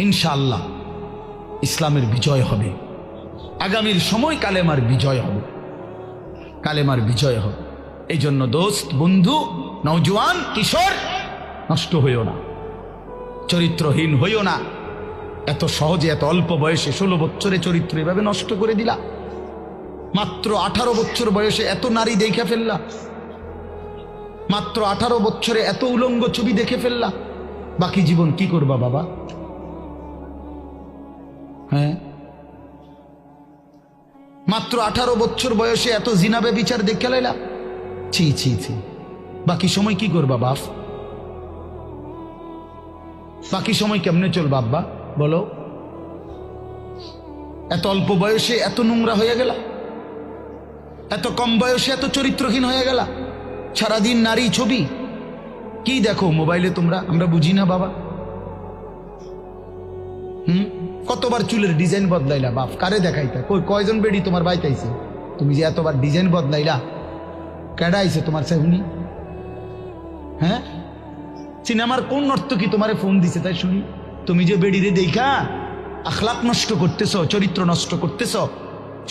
ইনশাআল্লাহ ইসলামের বিজয় হবে, আগামীর সময় কালেমার বিজয় হবে, কালেমার বিজয় হবে। এই জন্য দোস্ত, বন্ধু, নওজোয়ান, কিশোর, নষ্ট হইও না, চরিত্রহীন হইও না। এত সহজে, এত অল্প বয়সে 16 বছরে চরিত্র এভাবে নষ্ট করে দিলা। মাত্র 18 বছর বয়সে এত নারী দেখে ফেললা, মাত্র 18 বছরে এত উলঙ্গ ছবি দেখে ফেললা। বাকি জীবন কি করবা বাবা? হ্যাঁ, মাত্র 18 বছর বয়সে এত জিনা ব্যভিচার দেখে লাইলা। ছি ছি ছি, বাকি সময় কি করবা বাপ? বাকি সময় কেমনে চলবা আব্বা বলো? এত অল্প বয়সে এত নোংরা হয়ে গেলা, এত কম বয়সে এত চরিত্রহীন হয়ে গেলা। সারাদিন নারী ছবি কি দেখো মোবাইলে তোমরা, আমরা বুঝি না বাবা। কতবার চুলের ডিজাইন বদলাইলা বাপ, কারে দেখাইতা? কয়জন বেড়ি তোমার বাইতে আইছে? তুমি যে এতবার ডিজাইন বদলাইলা, কেডা আইছে তোমার সাহুনি? হ্যাঁ, সিনেমার কোন নর্তকী তোমারে ফোন দিছে তাই শুনি? তুমি যে বেড়িরে দেখা আখলাক নষ্ট করতেছ, চরিত্র নষ্ট করতেছ,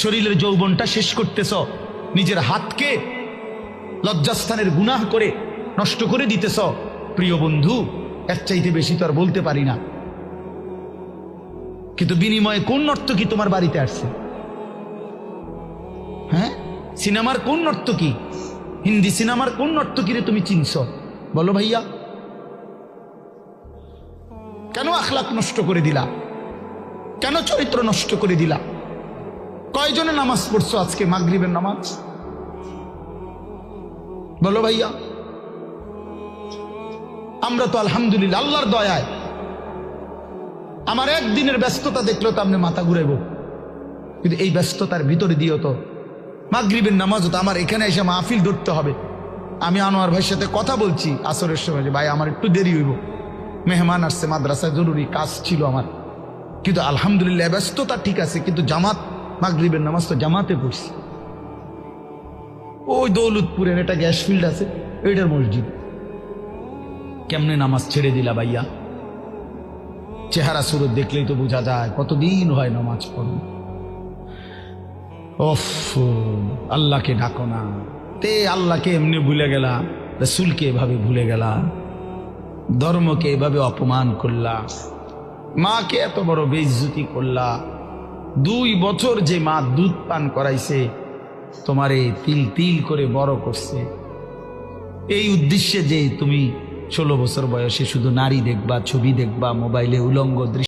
শরীরের যৌবনটা শেষ করতেছ, নিজের হাতকে লজ্জাস্থানের গুনাহ করে নষ্ট করে দিতেছ। প্রিয় বন্ধু, এর চাইতে বেশি তো আর বলতে পারি না। কিন্তু বিনিময়ে কোন নর্তকী তোমার বাড়িতে আসছে? হ্যাঁ, সিনেমার কোন নর্তকী, হিন্দি সিনেমার কোন নর্তকীরে তুমি চিনছ বলো ভাইয়া? কেন আখলাক নষ্ট করে দিলা? কেন চরিত্র নষ্ট করে দিলা? কয়জনে নামাজ পড়ছো আজকে, মাগরিবের নামাজ বলো ভাইয়া? আমরা তো আলহামদুলিল্লাহ আল্লাহর দয়ায় আমার একদিনের ব্যস্ততা দেখলেও তো আপনি মাথা ঘুরাইব, কিন্তু এই ব্যস্ততার ভিতরে দিয়েও তো মাগরিবের নামাজও তো আমার এখানে এসে মাহফিল ধরতে হবে। আমি আনোয়ার ভাইয়ের সাথে কথা বলছি আসরের সময় যে ভাই আমার একটু দেরি হইব, মেহমান আসছে, মাদ্রাসায় জরুরি কাজ ছিল আমার, কিন্তু আলহামদুলিল্লাহ ব্যস্ততা ঠিক আছে, কিন্তু জামাত মাগরিবের নামাজ তো জামাতে পড়ছি। ওই দৌলতপুরের একটা গ্যাস ফিল্ড আছে, ওইটার মসজিদ। কেমনে নামাজ ছেড়ে দিলা ভাইয়া? চেহারা সুরত দেখলেই তো বোঝা যায় কতদিন হয় নামাজ পড়ো। ওফ, আল্লাহকে ডাকো না। তে আল্লাহকে এমনি ভুলে গেলা, রাসূলকে এভাবে ভুলে গেলা, ধর্মকে এভাবে অপমান করলা, মাকে এত বড় বেইজ্জতি করলা। 2 বছর যে মা দুধ পান করাইছে, তোমারে তিল তিল করে বড় করছে, এই উদ্দেশ্যে যে তুমি 16 বছর বয়সে শুধু নারী দেখবা, ছবি দেখবা, মোবাইলে উলঙ্গ দৃশ্য